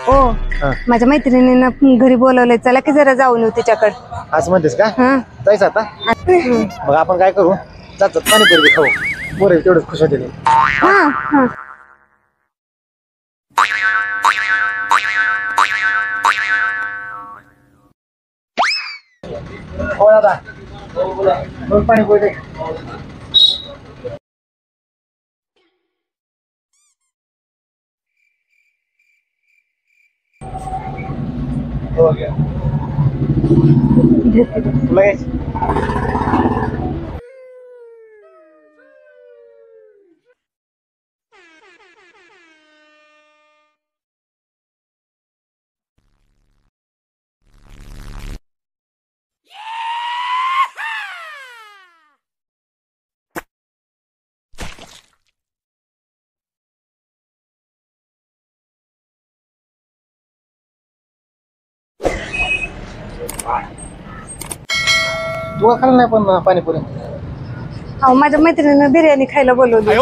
ओ हा. माझ्या मैत्रिणीनं घरी बोलवलंय, चला की जरा जाऊन येऊ तिच्याकडे. असं म्हणतेस का? हा जायचं आता. मग आपण काय करू, जातात पाणीपुरी खाऊ. बरं तेवढंच खुश होते. हा हा. हो दादा, दोन पाणीपुरी दे. हो गया. लगेच. तुला खाल्लं नाही पण पाणीपुरी? अहो माझ्या मैत्रिणीनं बिर्याणी खायला बोलवली.